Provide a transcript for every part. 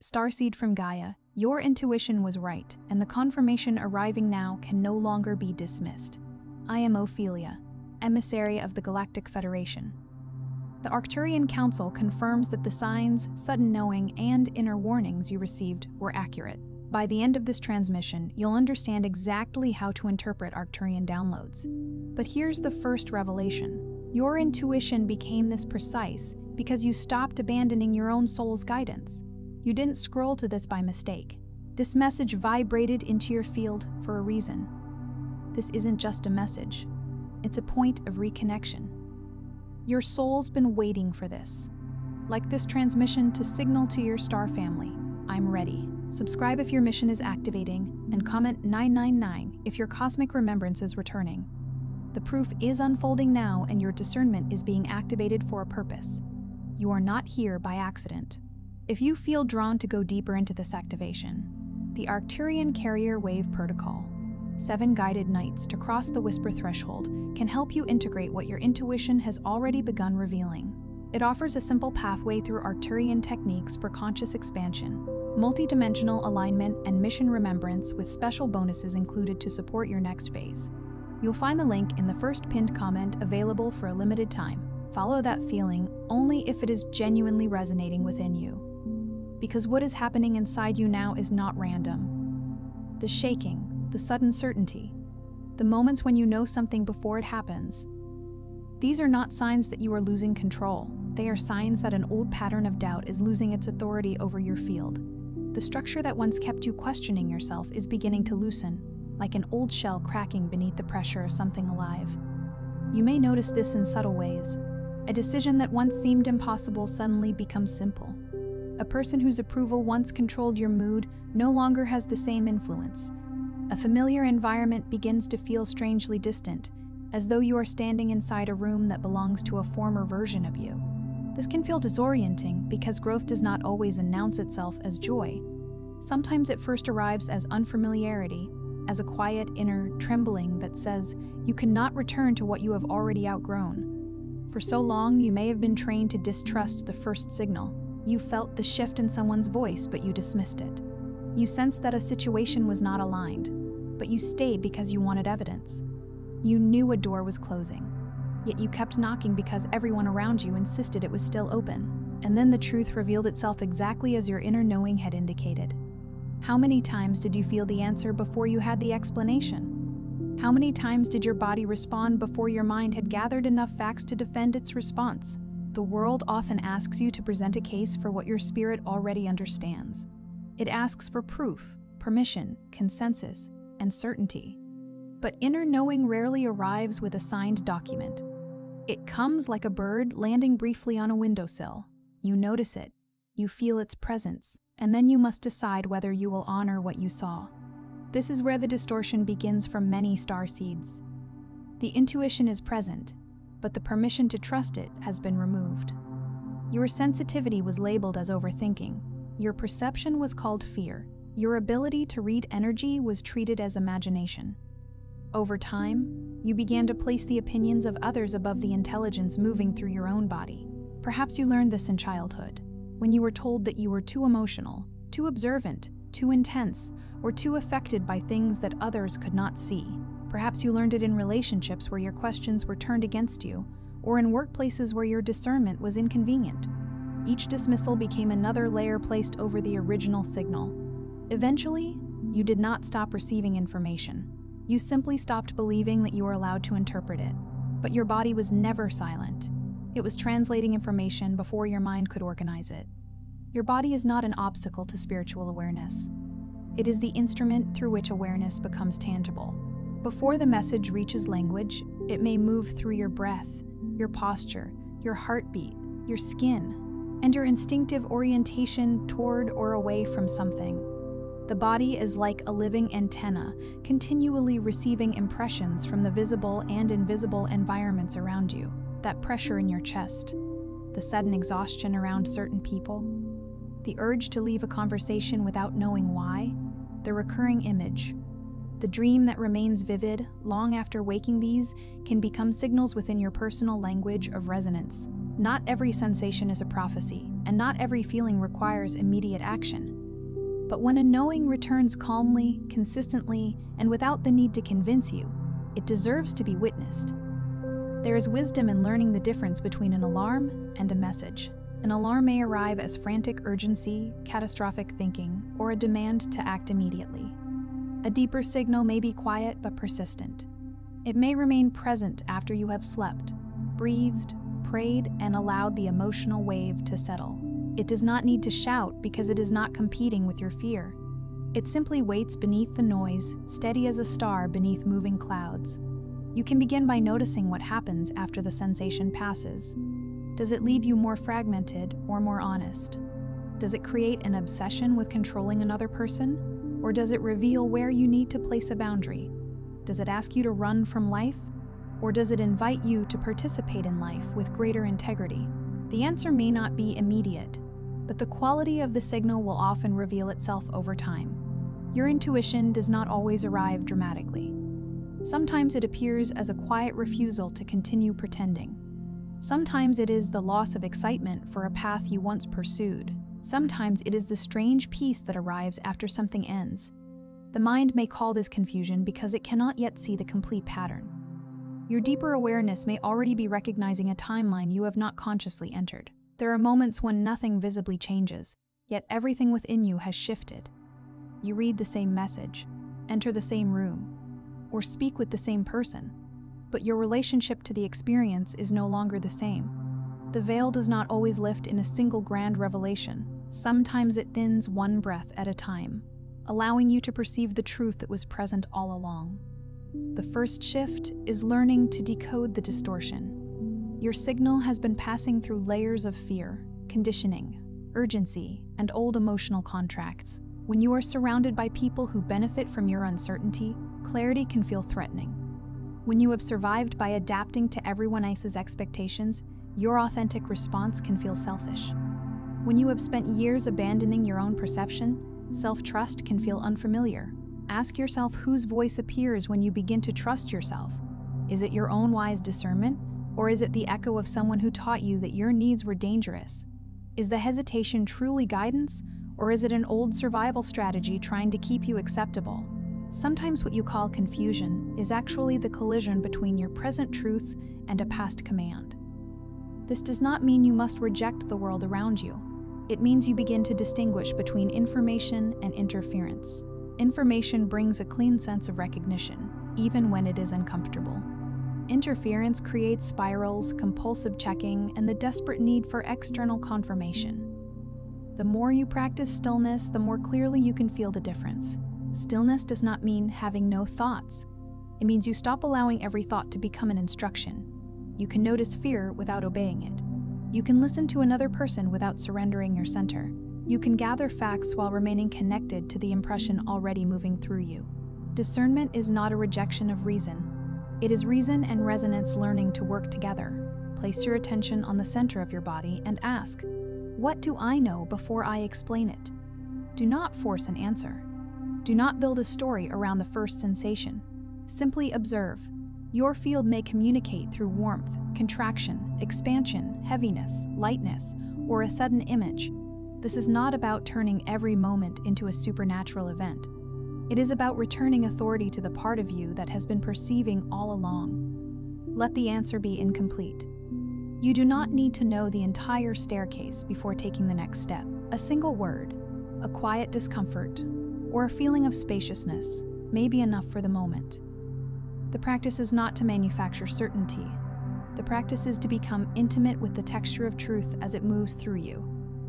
Starseed from Gaia, your intuition was right, and the confirmation arriving now can no longer be dismissed. I am Ophelia, emissary of the Galactic Federation. The Arcturian Council confirms that the signs, sudden knowing, and inner warnings you received were accurate. By the end of this transmission, you'll understand exactly how to interpret Arcturian downloads. But here's the first revelation. Your intuition became this precise because you stopped abandoning your own soul's guidance. You didn't scroll to this by mistake. This message vibrated into your field for a reason. This isn't just a message. It's a point of reconnection. Your soul's been waiting for this. Like this transmission to signal to your star family, I'm ready. Subscribe if your mission is activating, and comment 999 if your cosmic remembrance is returning. The proof is unfolding now, and your discernment is being activated for a purpose. You are not here by accident. If you feel drawn to go deeper into this activation, the Arcturian Carrier Wave Protocol, 7 guided nights to cross the whisper threshold, can help you integrate what your intuition has already begun revealing. It offers a simple pathway through Arcturian techniques for conscious expansion, multidimensional alignment, and mission remembrance, with special bonuses included to support your next phase. You'll find the link in the first pinned comment, available for a limited time. Follow that feeling only if it is genuinely resonating within you. Because what is happening inside you now is not random. The shaking, the sudden certainty, the moments when you know something before it happens, these are not signs that you are losing control. They are signs that an old pattern of doubt is losing its authority over your field. The structure that once kept you questioning yourself is beginning to loosen, like an old shell cracking beneath the pressure of something alive. You may notice this in subtle ways. A decision that once seemed impossible suddenly becomes simple. A person whose approval once controlled your mood no longer has the same influence. A familiar environment begins to feel strangely distant, as though you are standing inside a room that belongs to a former version of you. This can feel disorienting because growth does not always announce itself as joy. Sometimes it first arrives as unfamiliarity, as a quiet inner trembling that says you cannot return to what you have already outgrown. For so long, you may have been trained to distrust the first signal. You felt the shift in someone's voice, but you dismissed it. You sensed that a situation was not aligned, but you stayed because you wanted evidence. You knew a door was closing, yet you kept knocking because everyone around you insisted it was still open. And then the truth revealed itself exactly as your inner knowing had indicated. How many times did you feel the answer before you had the explanation? How many times did your body respond before your mind had gathered enough facts to defend its response? The world often asks you to present a case for what your spirit already understands. It asks for proof, permission, consensus, and certainty. But inner knowing rarely arrives with a signed document. It comes like a bird landing briefly on a windowsill. You notice it, you feel its presence, and then you must decide whether you will honor what you saw. This is where the distortion begins for many starseeds. The intuition is present, but the permission to trust it has been removed. Your sensitivity was labeled as overthinking. Your perception was called fear. Your ability to read energy was treated as imagination. Over time, you began to place the opinions of others above the intelligence moving through your own body. Perhaps you learned this in childhood, when you were told that you were too emotional, too observant, too intense, or too affected by things that others could not see. Perhaps you learned it in relationships where your questions were turned against you, or in workplaces where your discernment was inconvenient. Each dismissal became another layer placed over the original signal. Eventually, you did not stop receiving information. You simply stopped believing that you were allowed to interpret it. But your body was never silent. It was translating information before your mind could organize it. Your body is not an obstacle to spiritual awareness. It is the instrument through which awareness becomes tangible. Before the message reaches language, it may move through your breath, your posture, your heartbeat, your skin, and your instinctive orientation toward or away from something. The body is like a living antenna, continually receiving impressions from the visible and invisible environments around you. That pressure in your chest, the sudden exhaustion around certain people, the urge to leave a conversation without knowing why, the recurring image, the dream that remains vivid long after waking. These can become signals within your personal language of resonance. Not every sensation is a prophecy. and not every feeling requires immediate action. But when a knowing returns calmly, consistently, and without the need to convince you, it deserves to be witnessed. There is wisdom in learning the difference between an alarm and a message. An alarm may arrive as frantic urgency, catastrophic thinking, or a demand to act immediately. A deeper signal may be quiet but persistent. It may remain present after you have slept, breathed, prayed, and allowed the emotional wave to settle. It does not need to shout because it is not competing with your fear. It simply waits beneath the noise, steady as a star beneath moving clouds. You can begin by noticing what happens after the sensation passes. Does it leave you more fragmented or more honest? Does it create an obsession with controlling another person? Or does it reveal where you need to place a boundary? Does it ask you to run from life? Or does it invite you to participate in life with greater integrity? The answer may not be immediate, but the quality of the signal will often reveal itself over time. Your intuition does not always arrive dramatically. Sometimes it appears as a quiet refusal to continue pretending. Sometimes it is the loss of excitement for a path you once pursued. Sometimes it is the strange peace that arrives after something ends. The mind may call this confusion because it cannot yet see the complete pattern. Your deeper awareness may already be recognizing a timeline you have not consciously entered. There are moments when nothing visibly changes, yet everything within you has shifted. You read the same message, enter the same room, or speak with the same person, but your relationship to the experience is no longer the same. The veil does not always lift in a single grand revelation. Sometimes it thins one breath at a time, allowing you to perceive the truth that was present all along. The first shift is learning to decode the distortion. Your signal has been passing through layers of fear, conditioning, urgency, and old emotional contracts. When you are surrounded by people who benefit from your uncertainty, clarity can feel threatening. When you have survived by adapting to everyone else's expectations, your authentic response can feel selfish. When you have spent years abandoning your own perception, self-trust can feel unfamiliar. Ask yourself whose voice appears when you begin to trust yourself. Is it your own wise discernment, or is it the echo of someone who taught you that your needs were dangerous? Is the hesitation truly guidance, or is it an old survival strategy trying to keep you acceptable? Sometimes what you call confusion is actually the collision between your present truth and a past command. This does not mean you must reject the world around you. It means you begin to distinguish between information and interference. Information brings a clean sense of recognition, even when it is uncomfortable. Interference creates spirals, compulsive checking, and the desperate need for external confirmation. The more you practice stillness, the more clearly you can feel the difference. Stillness does not mean having no thoughts. It means you stop allowing every thought to become an instruction. You can notice fear without obeying it. You can listen to another person without surrendering your center. You can gather facts while remaining connected to the impression already moving through you. Discernment is not a rejection of reason. It is reason and resonance learning to work together. Place your attention on the center of your body and ask, what do I know before I explain it? Do not force an answer. Do not build a story around the first sensation. Simply observe. Your field may communicate through warmth, contraction, expansion, heaviness, lightness, or a sudden image. This is not about turning every moment into a supernatural event. It is about returning authority to the part of you that has been perceiving all along. Let the answer be incomplete. You do not need to know the entire staircase before taking the next step. A single word, a quiet discomfort, or a feeling of spaciousness may be enough for the moment. The practice is not to manufacture certainty. The practice is to become intimate with the texture of truth as it moves through you.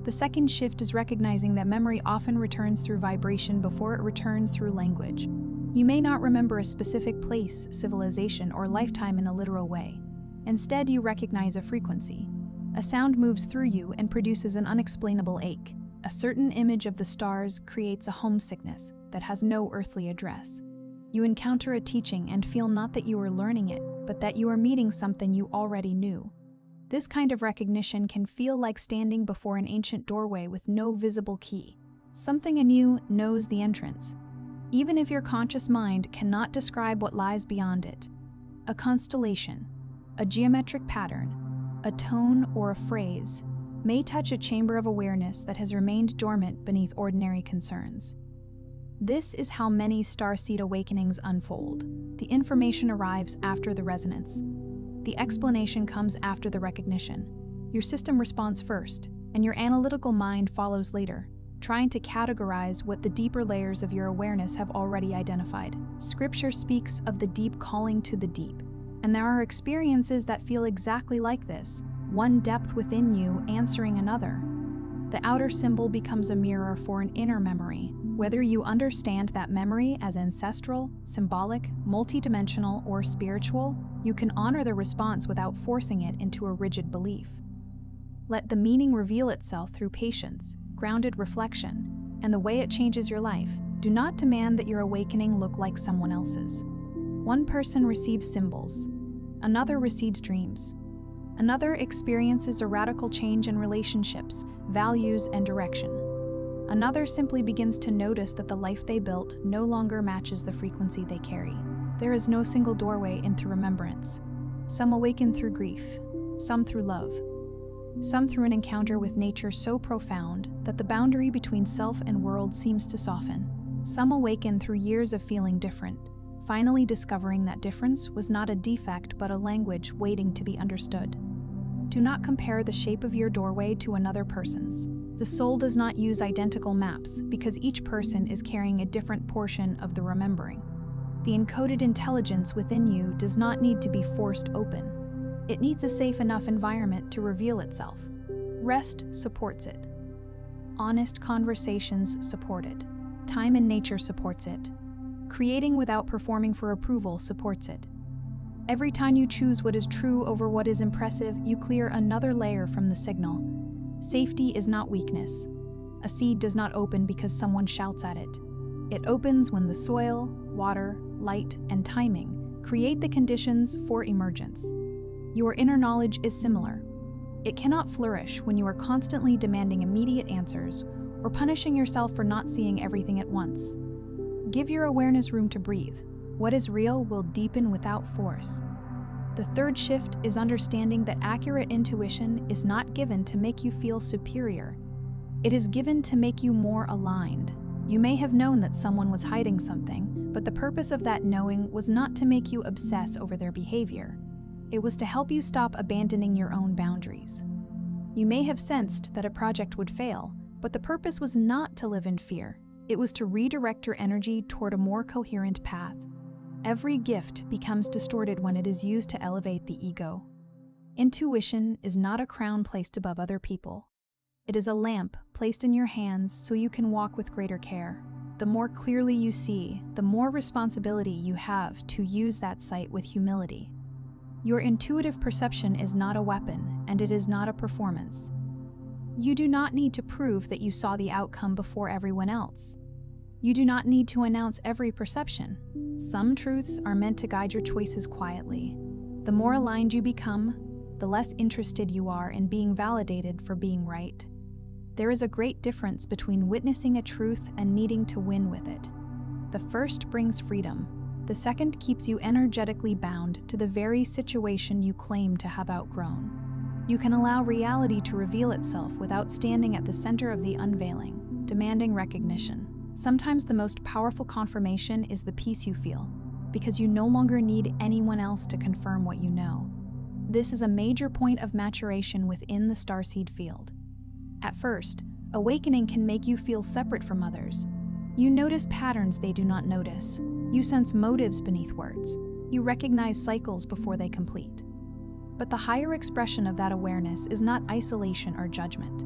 The second shift is recognizing that memory often returns through vibration before it returns through language. You may not remember a specific place, civilization, or lifetime in a literal way. Instead, you recognize a frequency. A sound moves through you and produces an unexplainable ache. A certain image of the stars creates a homesickness that has no earthly address. You encounter a teaching and feel not that you are learning it, but that you are meeting something you already knew. This kind of recognition can feel like standing before an ancient doorway with no visible key. Something in you knows the entrance, even if your conscious mind cannot describe what lies beyond it. A constellation, a geometric pattern, a tone or a phrase. may touch a chamber of awareness that has remained dormant beneath ordinary concerns. This is how many starseed awakenings unfold. The information arrives after the resonance. The explanation comes after the recognition. Your system responds first, and your analytical mind follows later, trying to categorize what the deeper layers of your awareness have already identified. Scripture speaks of the deep calling to the deep, and there are experiences that feel exactly like this, one depth within you answering another. The outer symbol becomes a mirror for an inner memory. Whether you understand that memory as ancestral, symbolic, multidimensional, or spiritual, you can honor the response without forcing it into a rigid belief. Let the meaning reveal itself through patience, grounded reflection, and the way it changes your life. Do not demand that your awakening look like someone else's. One person receives symbols, another receives dreams, another experiences a radical change in relationships, values, and direction. Another simply begins to notice that the life they built no longer matches the frequency they carry. There is no single doorway into remembrance. Some awaken through grief, some through love, some through an encounter with nature so profound that the boundary between self and world seems to soften. Some awaken through years of feeling different, finally discovering that difference was not a defect but a language waiting to be understood. Do not compare the shape of your doorway to another person's. The soul does not use identical maps because each person is carrying a different portion of the remembering. The encoded intelligence within you does not need to be forced open. It needs a safe enough environment to reveal itself. Rest supports it. Honest conversations support it. Time in nature supports it. Creating without performing for approval supports it. Every time you choose what is true over what is impressive, you clear another layer from the signal. Safety is not weakness. A seed does not open because someone shouts at it. It opens when the soil, water, light, and timing create the conditions for emergence. Your inner knowledge is similar. It cannot flourish when you are constantly demanding immediate answers or punishing yourself for not seeing everything at once. Give your awareness room to breathe. What is real will deepen without force. The third shift is understanding that accurate intuition is not given to make you feel superior. It is given to make you more aligned. You may have known that someone was hiding something, but the purpose of that knowing was not to make you obsess over their behavior. It was to help you stop abandoning your own boundaries. You may have sensed that a project would fail, but the purpose was not to live in fear. It was to redirect your energy toward a more coherent path. Every gift becomes distorted when it is used to elevate the ego. Intuition is not a crown placed above other people. It is a lamp placed in your hands so you can walk with greater care. The more clearly you see, the more responsibility you have to use that sight with humility. Your intuitive perception is not a weapon, and it is not a performance. You do not need to prove that you saw the outcome before everyone else. You do not need to announce every perception. Some truths are meant to guide your choices quietly. The more aligned you become, the less interested you are in being validated for being right. There is a great difference between witnessing a truth and needing to win with it. The first brings freedom. The second keeps you energetically bound to the very situation you claim to have outgrown. You can allow reality to reveal itself without standing at the center of the unveiling, demanding recognition. Sometimes the most powerful confirmation is the peace you feel, because you no longer need anyone else to confirm what you know. This is a major point of maturation within the starseed field. At first, awakening can make you feel separate from others. You notice patterns they do not notice. You sense motives beneath words. You recognize cycles before they complete. But the higher expression of that awareness is not isolation or judgment.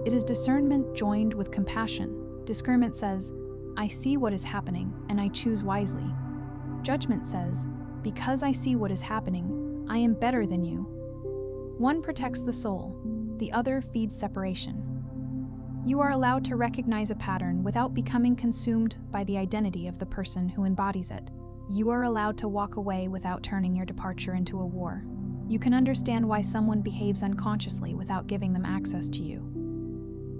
It is discernment joined with compassion. Discernment says, I see what is happening, and I choose wisely. Judgment says, because I see what is happening, I am better than you. One protects the soul, the other feeds separation. You are allowed to recognize a pattern without becoming consumed by the identity of the person who embodies it. You are allowed to walk away without turning your departure into a war. You can understand why someone behaves unconsciously without giving them access to you.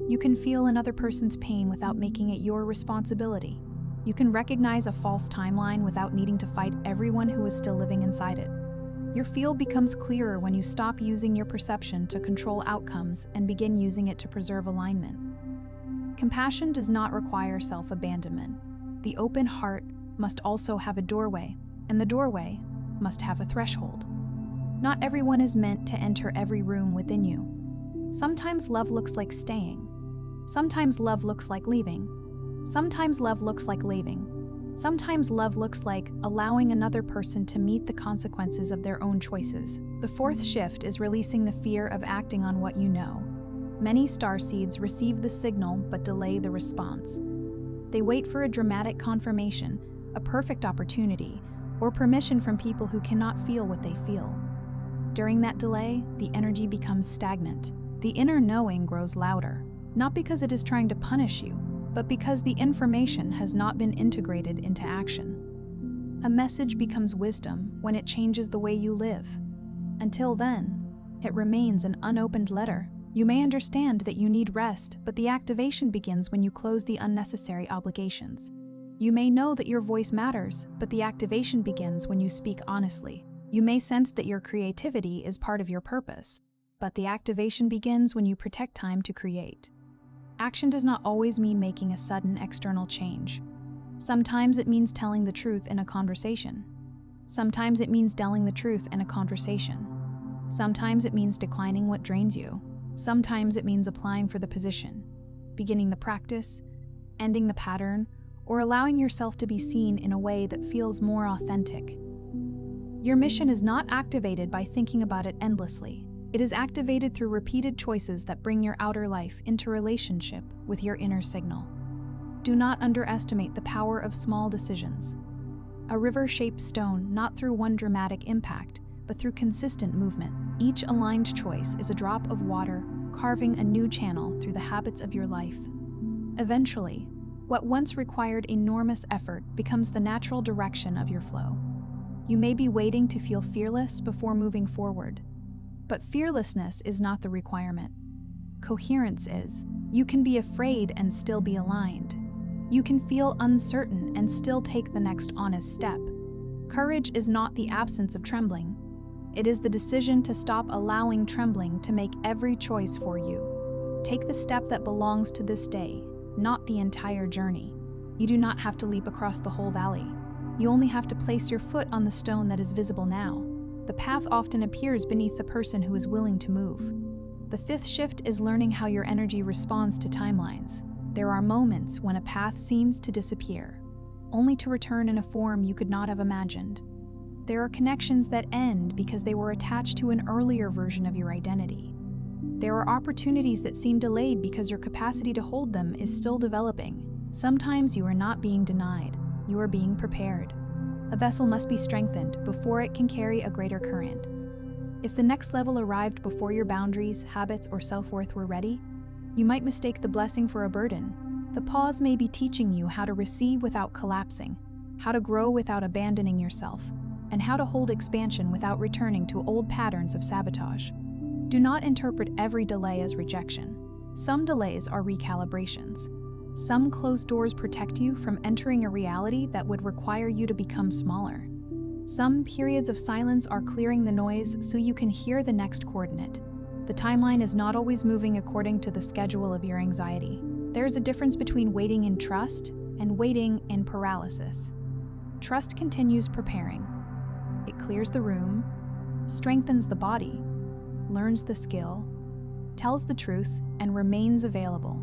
You can feel another person's pain without making it your responsibility. You can recognize a false timeline without needing to fight everyone who is still living inside it. Your field becomes clearer when you stop using your perception to control outcomes and begin using it to preserve alignment. Compassion does not require self-abandonment. The open heart must also have a doorway, and the doorway must have a threshold. Not everyone is meant to enter every room within you. Sometimes love looks like staying. Sometimes love looks like leaving. Sometimes love looks like leaving. Sometimes love looks like allowing another person to meet the consequences of their own choices. The fourth shift is releasing the fear of acting on what you know. Many starseeds receive the signal but delay the response. They wait for a dramatic confirmation, a perfect opportunity, or permission from people who cannot feel what they feel. During that delay, the energy becomes stagnant. The inner knowing grows louder, not because it is trying to punish you, but because the information has not been integrated into action. A message becomes wisdom when it changes the way you live. Until then, it remains an unopened letter. You may understand that you need rest, but the activation begins when you close the unnecessary obligations. You may know that your voice matters, but the activation begins when you speak honestly. You may sense that your creativity is part of your purpose, but the activation begins when you protect time to create. Action does not always mean making a sudden external change. Sometimes it means telling the truth in a conversation. Sometimes it means telling the truth in a conversation. Sometimes it means declining what drains you. Sometimes it means applying for the position, beginning the practice, ending the pattern, or allowing yourself to be seen in a way that feels more authentic. Your mission is not activated by thinking about it endlessly. It is activated through repeated choices that bring your outer life into relationship with your inner signal. Do not underestimate the power of small decisions. A river-shaped stone, not through one dramatic impact, but through consistent movement. Each aligned choice is a drop of water, carving a new channel through the habits of your life. Eventually, what once required enormous effort becomes the natural direction of your flow. You may be waiting to feel fearless before moving forward, but fearlessness is not the requirement. Coherence is. You can be afraid and still be aligned. You can feel uncertain and still take the next honest step. Courage is not the absence of trembling. It is the decision to stop allowing trembling to make every choice for you. Take the step that belongs to this day, not the entire journey. You do not have to leap across the whole valley. You only have to place your foot on the stone that is visible now. The path often appears beneath the person who is willing to move. The fifth shift is learning how your energy responds to timelines. There are moments when a path seems to disappear, only to return in a form you could not have imagined. There are connections that end because they were attached to an earlier version of your identity. There are opportunities that seem delayed because your capacity to hold them is still developing. Sometimes you are not being denied, you are being prepared. A vessel must be strengthened before it can carry a greater current. If the next level arrived before your boundaries, habits, or self-worth were ready, you might mistake the blessing for a burden. The pause may be teaching you how to receive without collapsing, how to grow without abandoning yourself, and how to hold expansion without returning to old patterns of sabotage. Do not interpret every delay as rejection. Some delays are recalibrations. Some closed doors protect you from entering a reality that would require you to become smaller. Some periods of silence are clearing the noise so you can hear the next coordinate. The timeline is not always moving according to the schedule of your anxiety. There is a difference between waiting in trust and waiting in paralysis. Trust continues preparing. It clears the room, strengthens the body, learns the skill, tells the truth, and remains available.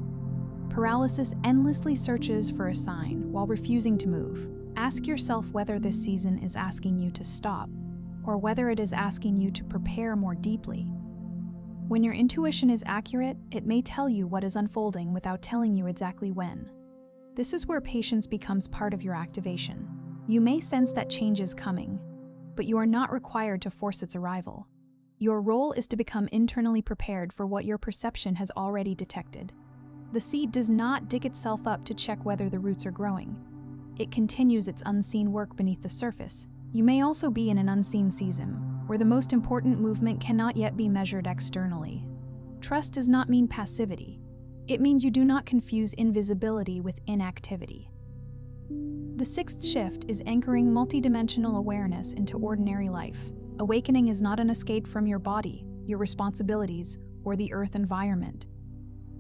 Paralysis endlessly searches for a sign while refusing to move. Ask yourself whether this season is asking you to stop, or whether it is asking you to prepare more deeply. When your intuition is accurate, it may tell you what is unfolding without telling you exactly when. This is where patience becomes part of your activation. You may sense that change is coming, but you are not required to force its arrival. Your role is to become internally prepared for what your perception has already detected. The seed does not dig itself up to check whether the roots are growing. It continues its unseen work beneath the surface. You may also be in an unseen season, where the most important movement cannot yet be measured externally. Trust does not mean passivity. It means you do not confuse invisibility with inactivity. The sixth shift is anchoring multidimensional awareness into ordinary life. Awakening is not an escape from your body, your responsibilities, or the earth environment.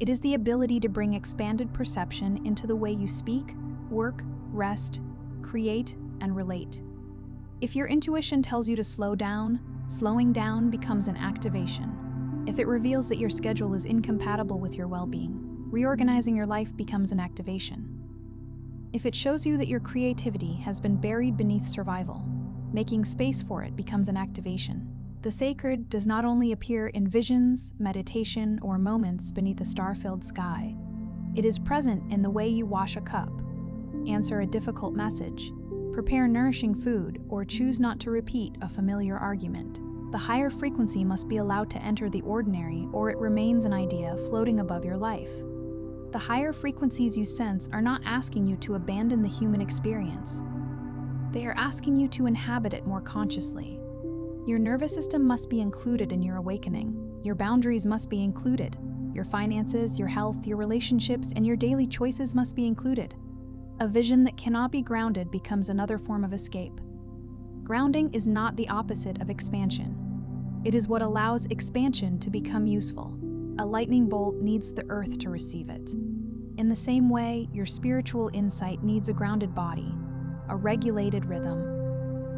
It is the ability to bring expanded perception into the way you speak, work, rest, create, and relate. If your intuition tells you to slow down, slowing down becomes an activation. If it reveals that your schedule is incompatible with your well-being, reorganizing your life becomes an activation. If it shows you that your creativity has been buried beneath survival, making space for it becomes an activation. The sacred does not only appear in visions, meditation, or moments beneath a star-filled sky. It is present in the way you wash a cup, answer a difficult message, prepare nourishing food, or choose not to repeat a familiar argument. The higher frequency must be allowed to enter the ordinary, or it remains an idea floating above your life. The higher frequencies you sense are not asking you to abandon the human experience. They are asking you to inhabit it more consciously. Your nervous system must be included in your awakening. Your boundaries must be included. Your finances, your health, your relationships, and your daily choices must be included. A vision that cannot be grounded becomes another form of escape. Grounding is not the opposite of expansion. It is what allows expansion to become useful. A lightning bolt needs the earth to receive it. In the same way, your spiritual insight needs a grounded body, a regulated rhythm,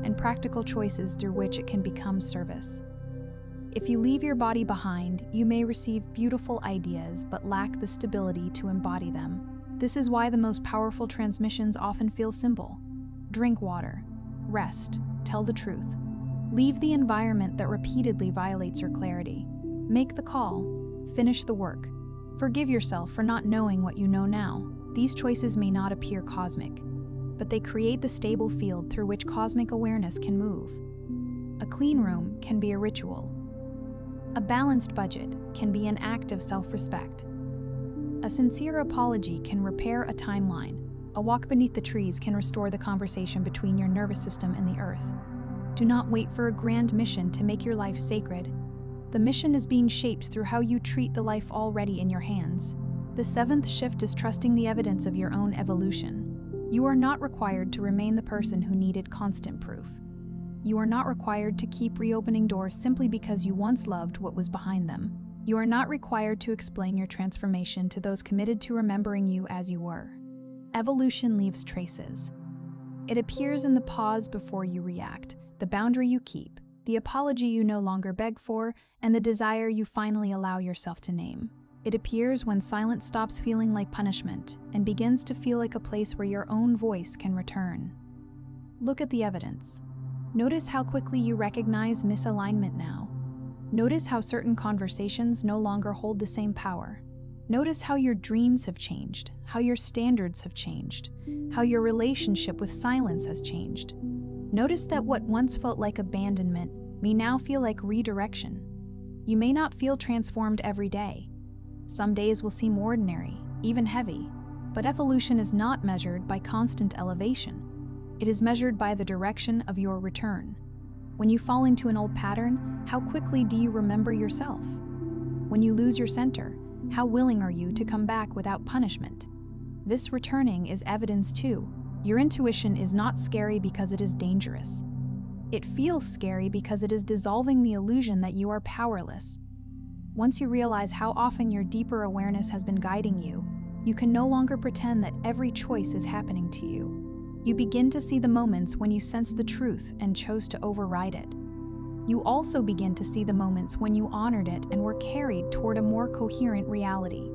and practical choices through which it can become service. If you leave your body behind, you may receive beautiful ideas but lack the stability to embody them. This is why the most powerful transmissions often feel simple. Drink water, rest, tell the truth. Leave the environment that repeatedly violates your clarity. Make the call, finish the work. Forgive yourself for not knowing what you know now. These choices may not appear cosmic, but they create the stable field through which cosmic awareness can move. A clean room can be a ritual. A balanced budget can be an act of self-respect. A sincere apology can repair a timeline. A walk beneath the trees can restore the conversation between your nervous system and the earth. Do not wait for a grand mission to make your life sacred. The mission is being shaped through how you treat the life already in your hands. The seventh shift is trusting the evidence of your own evolution. You are not required to remain the person who needed constant proof. You are not required to keep reopening doors simply because you once loved what was behind them. You are not required to explain your transformation to those committed to remembering you as you were. Evolution leaves traces. It appears in the pause before you react, the boundary you keep, the apology you no longer beg for, and the desire you finally allow yourself to name. It appears when silence stops feeling like punishment and begins to feel like a place where your own voice can return. Look at the evidence. Notice how quickly you recognize misalignment now. Notice how certain conversations no longer hold the same power. Notice how your dreams have changed, how your standards have changed, how your relationship with silence has changed. Notice that what once felt like abandonment may now feel like redirection. You may not feel transformed every day. Some days will seem ordinary, even heavy, but evolution is not measured by constant elevation. It is measured by the direction of your return. When you fall into an old pattern, how quickly do you remember yourself? When you lose your center, how willing are you to come back without punishment? This returning is evidence too. Your intuition is not scary because it is dangerous. It feels scary because it is dissolving the illusion that you are powerless. Once you realize how often your deeper awareness has been guiding you, you can no longer pretend that every choice is happening to you. You begin to see the moments when you sensed the truth and chose to override it. You also begin to see the moments when you honored it and were carried toward a more coherent reality.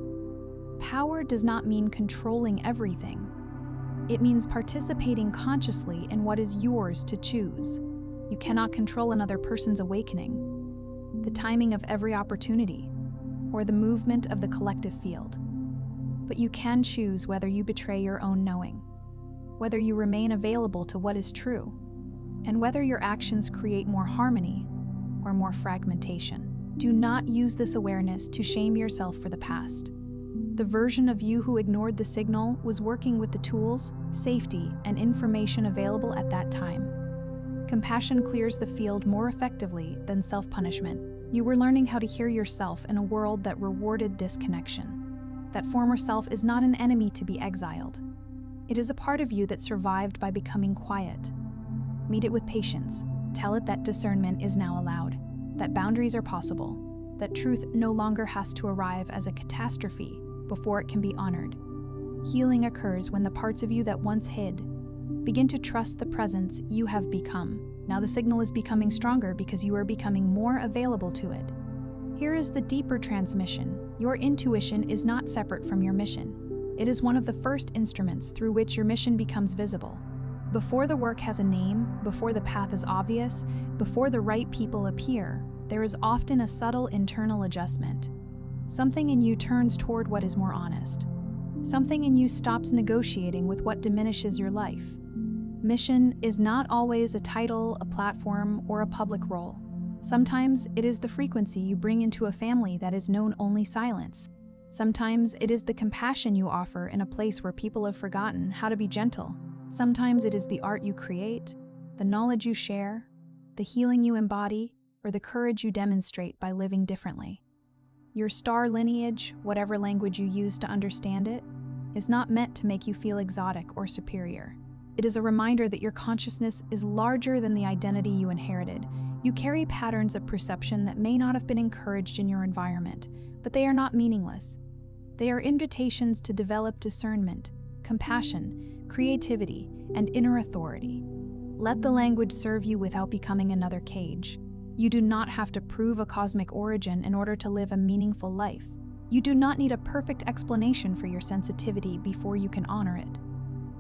Power does not mean controlling everything. It means participating consciously in what is yours to choose. You cannot control another person's awakening, the timing of every opportunity, or the movement of the collective field. But you can choose whether you betray your own knowing, whether you remain available to what is true, and whether your actions create more harmony or more fragmentation. Do not use this awareness to shame yourself for the past. The version of you who ignored the signal was working with the tools, safety, and information available at that time. Compassion clears the field more effectively than self-punishment. You were learning how to hear yourself in a world that rewarded disconnection. That former self is not an enemy to be exiled. It is a part of you that survived by becoming quiet. Meet it with patience. Tell it that discernment is now allowed, that boundaries are possible, that truth no longer has to arrive as a catastrophe before it can be honored. Healing occurs when the parts of you that once hid begin to trust the presence you have become. Now the signal is becoming stronger because you are becoming more available to it. Here is the deeper transmission. Your intuition is not separate from your mission. It is one of the first instruments through which your mission becomes visible. Before the work has a name, before the path is obvious, before the right people appear, there is often a subtle internal adjustment. Something in you turns toward what is more honest. Something in you stops negotiating with what diminishes your life. Mission is not always a title, a platform, or a public role. Sometimes it is the frequency you bring into a family that is known only silence. Sometimes it is the compassion you offer in a place where people have forgotten how to be gentle. Sometimes it is the art you create, the knowledge you share, the healing you embody, or the courage you demonstrate by living differently. Your star lineage, whatever language you use to understand it, is not meant to make you feel exotic or superior. It is a reminder that your consciousness is larger than the identity you inherited. You carry patterns of perception that may not have been encouraged in your environment, but they are not meaningless. They are invitations to develop discernment, compassion, creativity, and inner authority. Let the language serve you without becoming another cage. You do not have to prove a cosmic origin in order to live a meaningful life. You do not need a perfect explanation for your sensitivity before you can honor it.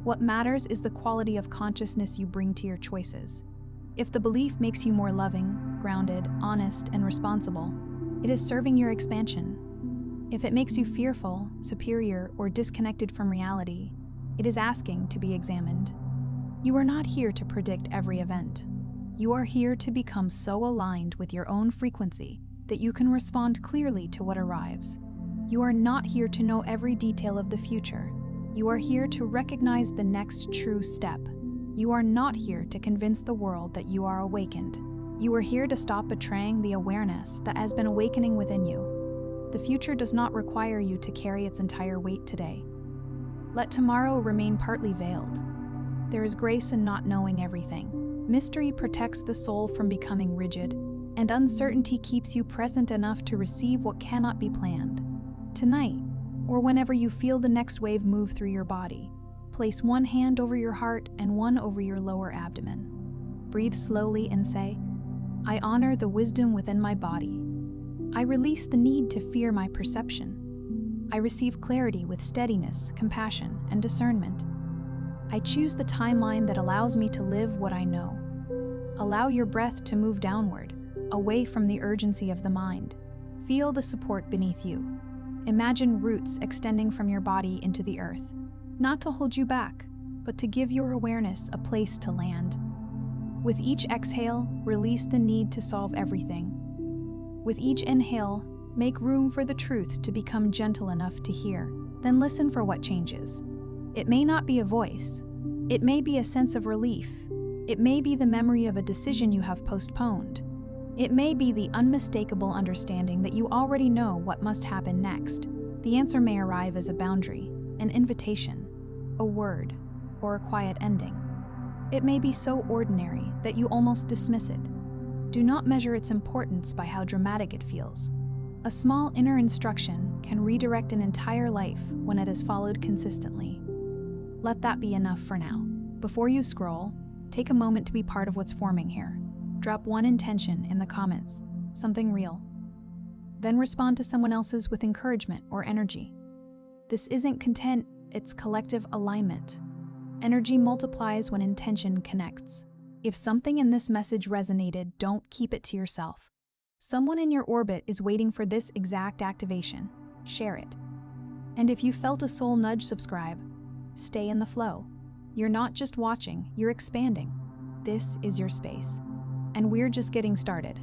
What matters is the quality of consciousness you bring to your choices. If the belief makes you more loving, grounded, honest, and responsible, it is serving your expansion. If it makes you fearful, superior, or disconnected from reality, it is asking to be examined. You are not here to predict every event. You are here to become so aligned with your own frequency that you can respond clearly to what arrives. You are not here to know every detail of the future. You are here to recognize the next true step. You are not here to convince the world that you are awakened. You are here to stop betraying the awareness that has been awakening within you. The future does not require you to carry its entire weight today. Let tomorrow remain partly veiled. There is grace in not knowing everything. Mystery protects the soul from becoming rigid, and uncertainty keeps you present enough to receive what cannot be planned. Tonight, or whenever you feel the next wave move through your body, place one hand over your heart and one over your lower abdomen. Breathe slowly and say, I honor the wisdom within my body. I release the need to fear my perception. I receive clarity with steadiness, compassion, and discernment. I choose the timeline that allows me to live what I know. Allow your breath to move downward, away from the urgency of the mind. Feel the support beneath you. Imagine roots extending from your body into the earth, not to hold you back, but to give your awareness a place to land. With each exhale, release the need to solve everything. With each inhale, make room for the truth to become gentle enough to hear. Then listen for what changes. It may not be a voice. It may be a sense of relief. It may be the memory of a decision you have postponed. It may be the unmistakable understanding that you already know what must happen next. The answer may arrive as a boundary, an invitation, a word, or a quiet ending. It may be so ordinary that you almost dismiss it. Do not measure its importance by how dramatic it feels. A small inner instruction can redirect an entire life when it is followed consistently. Let that be enough for now. Before you scroll, take a moment to be part of what's forming here. Drop one intention in the comments, something real. Then respond to someone else's with encouragement or energy. This isn't content, it's collective alignment. Energy multiplies when intention connects. If something in this message resonated, don't keep it to yourself. Someone in your orbit is waiting for this exact activation. Share it. And if you felt a soul nudge, subscribe. Stay in the flow. You're not just watching, you're expanding. This is your space. And we're just getting started.